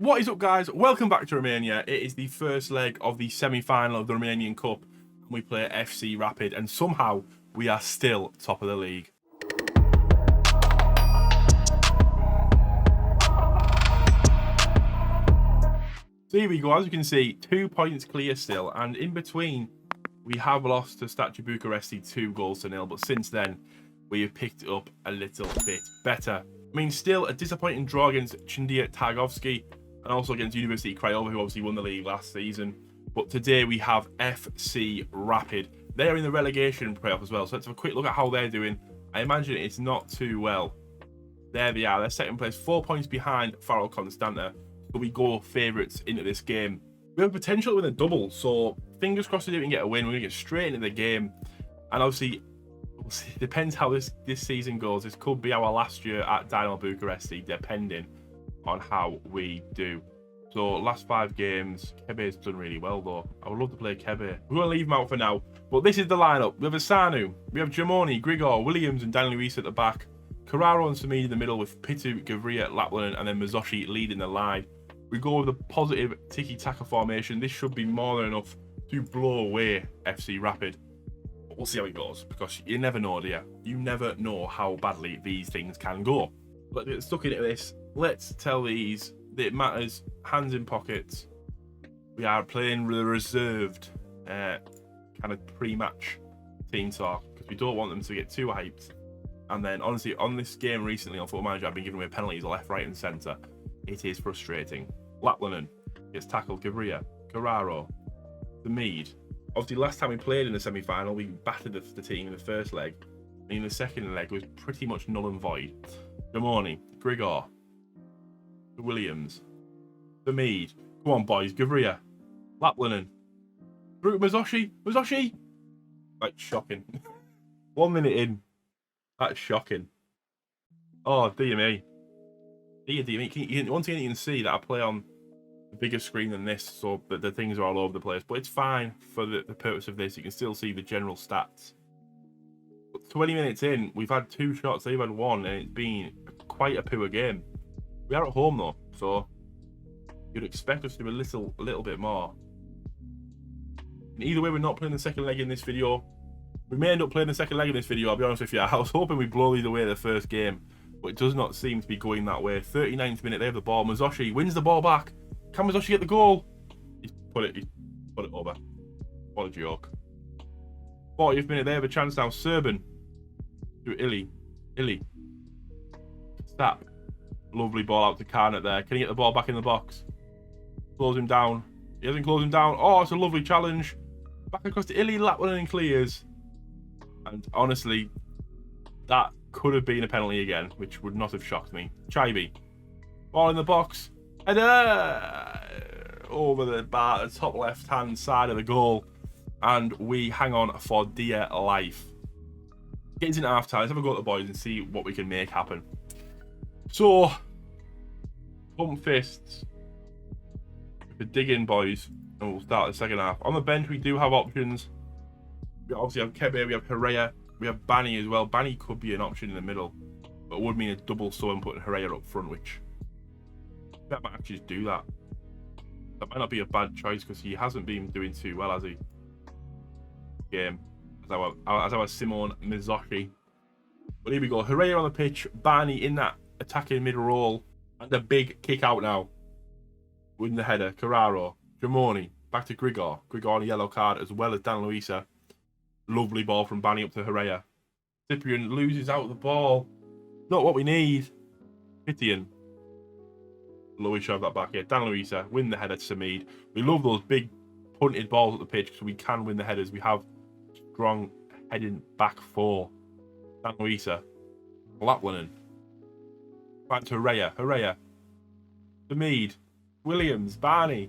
What is up, guys? Welcome back to Romania. It is the first leg of the semi-final of the Romanian Cup. And we play FC Rapid, and somehow we are still top of the league. So here we go. As you can see, 2 points clear still, and in between we have lost to Dinamo Bucuresti 2-0, but since then we have picked it up a little bit better. I mean, still a disappointing draw against Chindia Targovski and also against University Craiova, who obviously won the league last season. But today we have FC Rapid. They're in the relegation playoff as well, so let's have a quick look at how they're doing. I imagine it's not too well. There they are. They're second place, 4 points behind Faro Constanta. So we go favourites into this game. We have potential to win a double, so fingers crossed we can get a win. We're going to get straight into the game. And obviously, it depends how this season goes. This could be our last year at Dinamo Bucuresti, depending on how we do. So last 5 games, Kebe's done really well though. I would love to play Kebe. We're going to leave him out for now. But this is the lineup. We have Asanu, we have Jamoni, Grigor, Williams and Daniel Luis at the back. Carraro and Samid in the middle with Pitu, Gavria, Laplanen and then Mazoshi leading the line. We go with a positive tiki-taka formation. This should be more than enough to blow away FC Rapid. But we'll see how it goes, because you never know, do you? You never know how badly these things can go. Let's get stuck into this. Let's tell these that it matters. Hands in pockets. We are playing the reserved kind of pre-match team talk, because we don't want them to get too hyped. And then, honestly, on this game recently on Football Manager, I've been giving away penalties left, right and centre. It is frustrating. Laplanen gets tackled. Gavria, Carraro, the Mead. Obviously, last time we played in the semi-final, we battered the team in the first leg. And in the second leg, it was pretty much null and void. Jamoni, Grigor, the Williams, the Mead. Come on, boys. Gavria, Laplanen, Mazoshi. Like, shocking. 1 minute in. That's shocking. Oh, dear me. Once again, you can see that I play on a bigger screen than this, so that the things are all over the place. But it's fine for the purpose of this. You can still see the general stats. But 20 minutes in, we've had 2 shots. They've had 1, and it's been quite a poor game. We are at home though, so you'd expect us to do a little bit more. And either way, we're not playing the second leg in this video. We may end up playing the second leg in this video, I'll be honest with you. I was hoping we'd blow either way the first game, but it does not seem to be going that way. 39th minute, they have the ball. Mazoshi wins the ball back. Can Mazoshi get the goal? He's put it over. What a joke. 40th minute, they have a chance now. Serban to Illy. Stap. Lovely ball out to Karnat there. Can he get the ball back in the box? Close him down. He hasn't closed him down. Oh, it's a lovely challenge. Back across to Illy, Laplanen and clears. And honestly, that could have been a penalty again, which would not have shocked me. Chaibi. Ball in the box. Header! Over the bar, the top left-hand side of the goal. And we hang on for dear life. Getting into half-time. Let's have a go at the boys and see what we can make happen. So, pump fists. We dig in, boys. And we'll start the second half. On the bench, we do have options. We obviously have Kebe, we have Herrera, we have Bani as well. Bani could be an option in the middle, but it would mean a double sub and putting Herrera up front, which that might actually just do that. That might not be a bad choice, because he hasn't been doing too well, has he? Game as our Simon Mazoshi. But here we go. Herrera on the pitch, Bani in that attacking mid roll, and a big kick out now. Win the header. Carraro, Jamoni, back to Grigor. Grigor on a yellow card, as well as Dan Luisa. Lovely ball from Bani up to Herrera. Cyprian loses out the ball. Not what we need. Pitian. Louis shoved that back here. Dan Luisa win the header to Samid. We love those big punted balls at the pitch, so we can win the headers. We have strong heading back 4. Dan Luisa. Laplanen. Back to Herrera. Samid. Williams. Barney.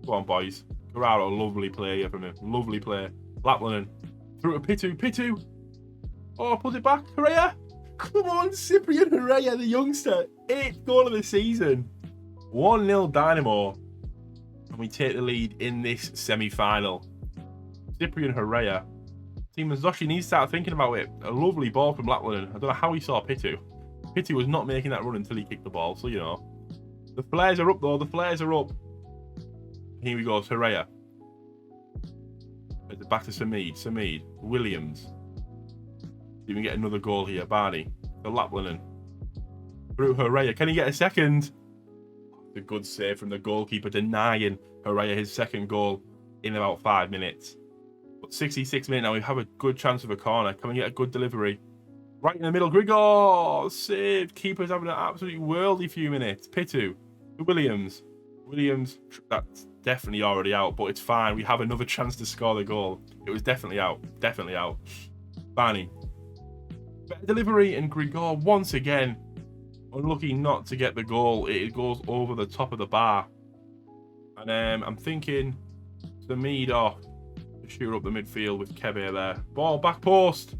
Come on, boys. Carraro, lovely play here from him. Lovely play. Laplanen. Through to Pitu. Oh, put it back. Herrera. Come on, Cyprian Herrera, the youngster. 8th goal of the season. 1-0 Dinamo. And we take the lead in this semi-final. Cyprian Herrera. Team Mazoshi needs to start thinking about it. A lovely ball from Laplanen. I don't know how he saw Pitu. Pitu was not making that run until he kicked the ball, so you know. The flares are up, though. The flares are up. Here we go. Herrera. Back to Samid. Williams. See if we can get another goal here. Barney. The Laplinen. Through Herrera. Can he get a second? A good save from the goalkeeper, denying Herrera his second goal in about 5 minutes. But 66 minutes now, we have a good chance of a corner. Can we get a good delivery? Right in the middle, Grigor! Saved. Keeper's having an absolutely worldy few minutes. Pitu. Williams. That's definitely already out, but it's fine. We have another chance to score the goal. It was definitely out. Barney. Better delivery, and Grigor once again unlucky not to get the goal. It goes over the top of the bar. And I'm thinking the Mead off to shoot up the midfield with Kebe there. Ball back post.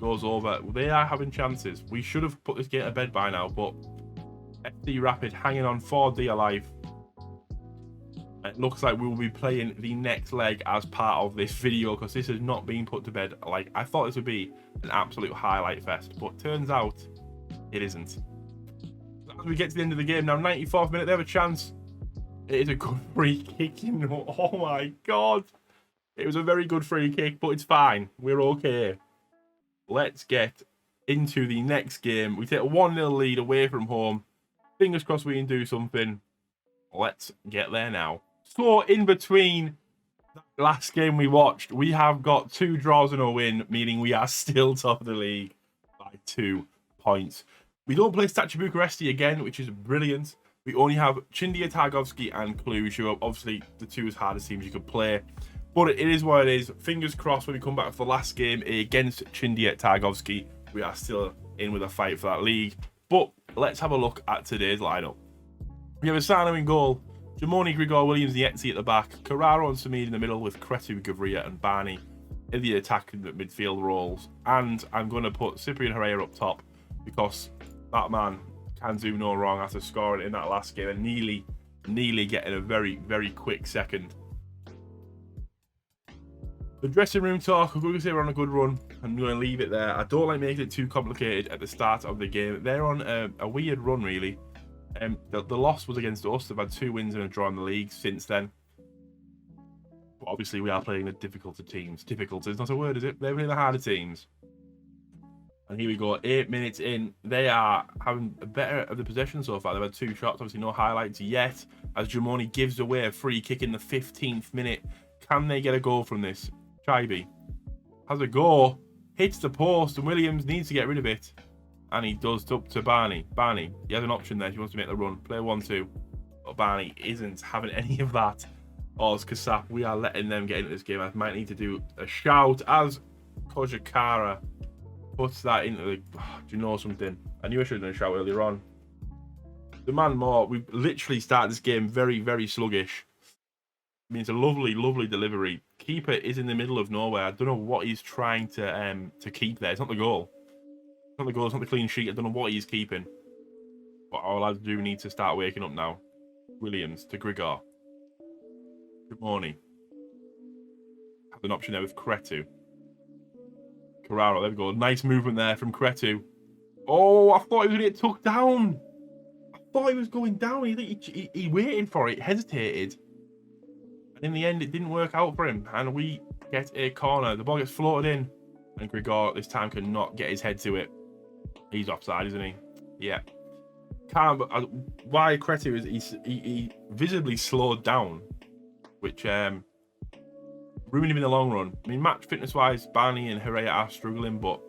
Goes over. They are having chances. We should have put this game to bed by now, but FC Rapid hanging on for dear life. It looks like we will be playing the next leg as part of this video, because this has not been put to bed. Like, I thought this would be an absolute highlight fest, but turns out it isn't. As we get to the end of the game now, 94th minute, they have a chance. It is a good free kick. Oh my god. It was a very good free kick, but it's fine. We're okay. Let's get into the next game. We take a 1-0 lead away from home. Fingers crossed we can do something. Let's get there now. So, in between the last game we watched, we have got 2 draws and a win, meaning we are still top of the league by 2 points. We don't play Llm Bucuresti again, which is brilliant. We only have Chindia, Targovski and Cluj, who are obviously the 2 hardest teams you could play. But it is what it is. Fingers crossed when we come back for the last game against Chindia, Targovski, we are still in with a fight for that league. But let's have a look at today's lineup. We have Asano in goal, Jamoni, Grigor, Williams, Nietzi at the back, Carraro and Samid in the middle with Kretu, Gavria and Barney in the attacking midfield roles. And I'm going to put Cyprian Herrera up top because that man can do no wrong after scoring in that last game and nearly getting a very, very quick second. The dressing room talk, we're going to say we're on a good run. I'm going to leave it there. I don't like making it too complicated at the start of the game. They're on a weird run, really. The loss was against us. They've had 2 wins and a draw in the league since then. But obviously, we are playing the difficult teams. Difficult is not a word, is it? They're playing the harder teams. And here we go, 8 minutes in. They are having a better of the possession so far. They've had 2 shots, obviously no highlights yet. As Jamoni gives away a free kick in the 15th minute. Can they get a goal from this? Chaibi has a go, hits the post, and Williams needs to get rid of it. And he does up to Barney. Barney, he has an option there. He wants to make the run. Play 1-2. But Barney isn't having any of that. Oz Kasap, we are letting them get into this game. I might need to do a shout as Kojakara puts that into the... Oh, do you know something? I knew I should have done a shout earlier on. Demand more. We literally started this game very, very sluggish. I mean, it's a lovely, lovely delivery. Keeper is in the middle of nowhere. I don't know what he's trying to keep there. It's not the goal. It's not the goal. It's not the clean sheet. I don't know what he's keeping. But our lads do need to start waking up now. Williams to Grigor. Good morning. Have an option there with Kretu. Carraro, there we go. Nice movement there from Kretu. Oh, I thought he was going to get tucked down. I thought he was going down. He waited for it, hesitated. And in the end, it didn't work out for him. And we get a corner. The ball gets floated in. And Grigor this time cannot get his head to it. He's offside, isn't he? Yeah. Can't, but why Kretu is he visibly slowed down, which ruined him in the long run. I mean, match fitness-wise, Barney and Herrera are struggling, but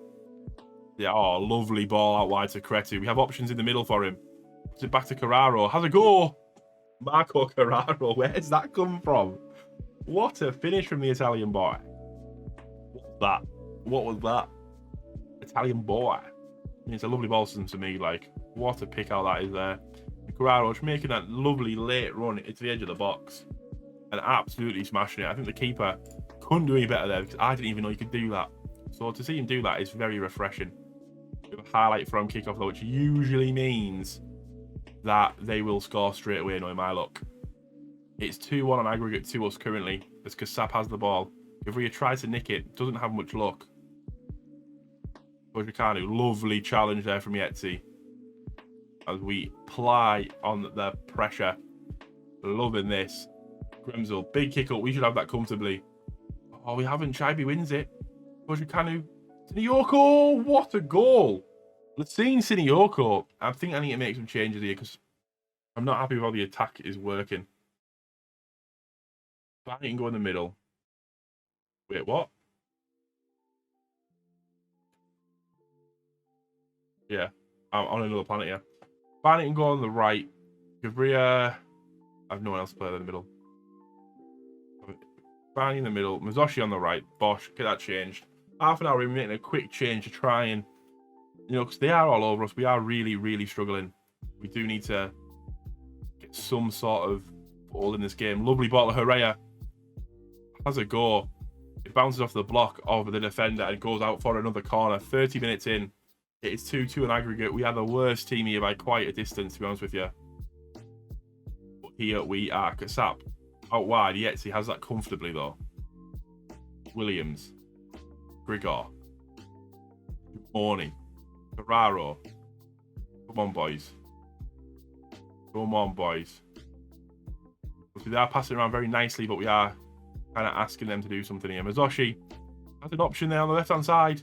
yeah, oh, lovely ball out wide to Kretu. We have options in the middle for him. Puts it back to Carraro. Has a go! Marco Carraro, where's that come from? What a finish from the Italian boy. What was that? What was that? Italian boy. I mean, it's a lovely ball to me, like, what a pick out that is there. And Carraro making that lovely late run into the edge of the box and absolutely smashing it. I think the keeper couldn't do any better there because I didn't even know he could do that. So to see him do that is very refreshing. We have a highlight from kickoff though, which usually means that they will score straight away, knowing my luck. It's 2-1 on aggregate to us currently as Kasap has the ball. Gavria tries to nick it, doesn't have much luck. Kojakanu, lovely challenge there from Yetzi. as we ply on the pressure. Loving this. Grimsel, big kick up. We should have that comfortably. Oh, we haven't. Chibi wins it. Kanu. Sinioko, what a goal. Let's see Sinioko. I think I need to make some changes here because I'm not happy with how the attack is working. Barney can go in the middle. Wait, what? Yeah, I'm on another planet here. Barney can go on the right. Gabria, I have no one else to play in the middle. Barney in the middle. Mazoshi on the right. Bosch, get that changed. Half an hour, we're making a quick change to try and, you know, because they are all over us. We are really, really struggling. We do need to get some sort of ball in this game. Lovely ball to Herrera. Has a go. It bounces off the block of the defender and goes out for another corner. 30 minutes in. It is 2-2 in aggregate. We are the worst team here by quite a distance, to be honest with you. But here we are. Kasap out wide. Yetzi has that comfortably, though. Williams. Grigor. Good morning. Ferraro. Come on, boys. Come on, boys. They are passing around very nicely, but we are kind of asking them to do something here. Mazoshi has an option there on the left-hand side.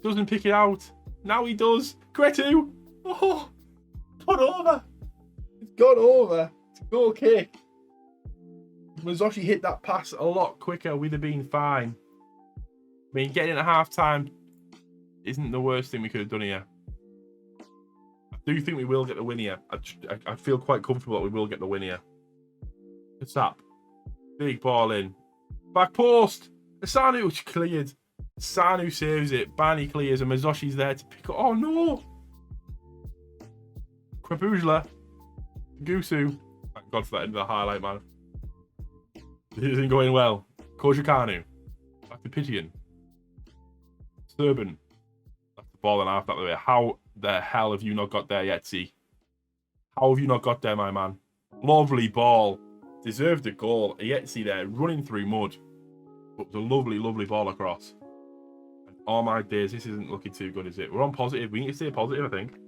Doesn't pick it out. Now he does. Kretu. Oh, gone over. It's gone over. It's a goal kick. Mazoshi hit that pass a lot quicker. We'd have been fine. I mean, getting in at half-time isn't the worst thing we could have done here. I do think we will get the win here. I feel quite comfortable that we will get the win here. What's up? Big ball in. Back post. Asanu cleared. Sanu saves it. Barney clears and Mazoshi's there to pick up. Oh no! Krapuzla. Gusu. Thank God for that end of the highlight, man. This isn't going well. Kojikanu. Back to Pigeon. Serban. That's the ball and half that way. How the hell have you not got there yet, see? How have you not got there, my man? Lovely ball. Deserved a goal. Yetzi there running through mud. But it was a lovely, lovely ball across. And oh my days, this isn't looking too good, is it? We're on positive. We need to stay positive, I think.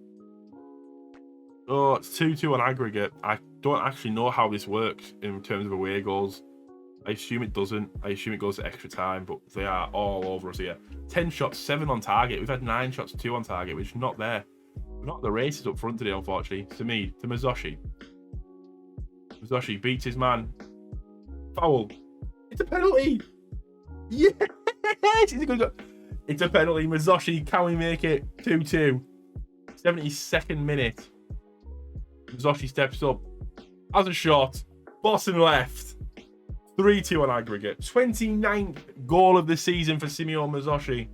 Oh, it's 2-2 on aggregate. I don't actually know how this works in terms of away goals. I assume it doesn't. I assume it goes to extra time, but they are all over us here. 10 shots, 7 on target. We've had 9 shots, 2 on target, which is not there. We're not the races up front today, unfortunately. To me, to Mazoshi. Mazoshi beats his man. Foul. It's a penalty. Yes! It's a penalty. Mazoshi, can we make it 2-2? 72nd minute. Mazoshi steps up. Has a shot. Boston left. 3-2 on aggregate. 29th goal of the season for Simeon Mazoshi.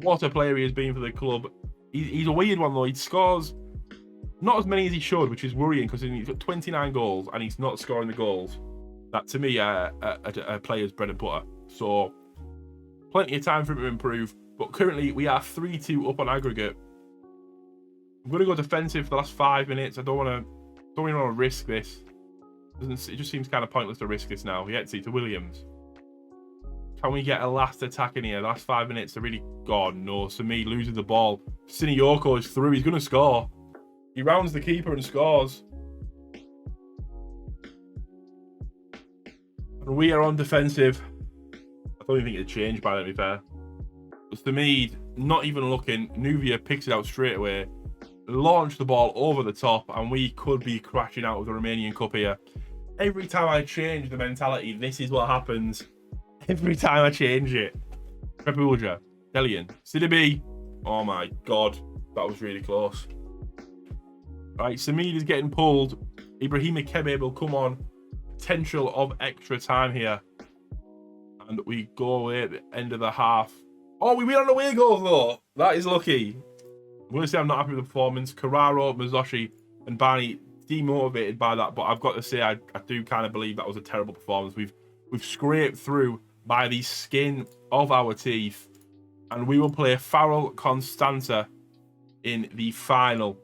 What a player he has been for the club. He's a weird one, though. He scores not as many as he should, which is worrying because he's got 29 goals and he's not scoring the goals. That, to me, a player's bread and butter. So, plenty of time for him to improve. But currently, we are 3-2 up on aggregate. I'm going to go defensive for the last 5 minutes. I don't really want to risk this. It just seems kind of pointless to risk this now. Yetzi to Williams. Can we get a last attack in here? The last 5 minutes to really... God, no. Sami loses the ball. Sinioko is through. He's going to score. He rounds the keeper and scores. And we are on defensive. I don't even think it'd change by that, to be fair. But Sami, not even looking. Nuvia picks it out straight away. Launch the ball over the top, and we could be crashing out of the Romanian Cup here. Every time I change the mentality, this is what happens. Every time I change it. Krepulja, Delian, Sidibe. Oh my God, that was really close. Right, Samid is getting pulled. Ibrahim Kebe will come on. Potential of extra time here. And we go away at the end of the half. Oh, we win on the away goal though. That is lucky. I'm going to say I'm not happy with the performance. Carraro, Mazoshi, and Barney demotivated by that, but I've got to say I do kind of believe that was a terrible performance. We've scraped through by the skin of our teeth, and we will play Farrell Constanza in the final.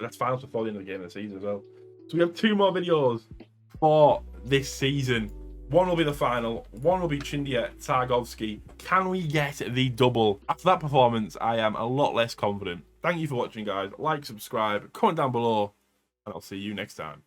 That's final before the end of the game of the season as well. So we have 2 more videos for this season. One will be the final. One will be Chindia Targovsky. Can we get the double? After that performance, I am a lot less confident. Thank you for watching, guys. Like, subscribe, comment down below, and I'll see you next time.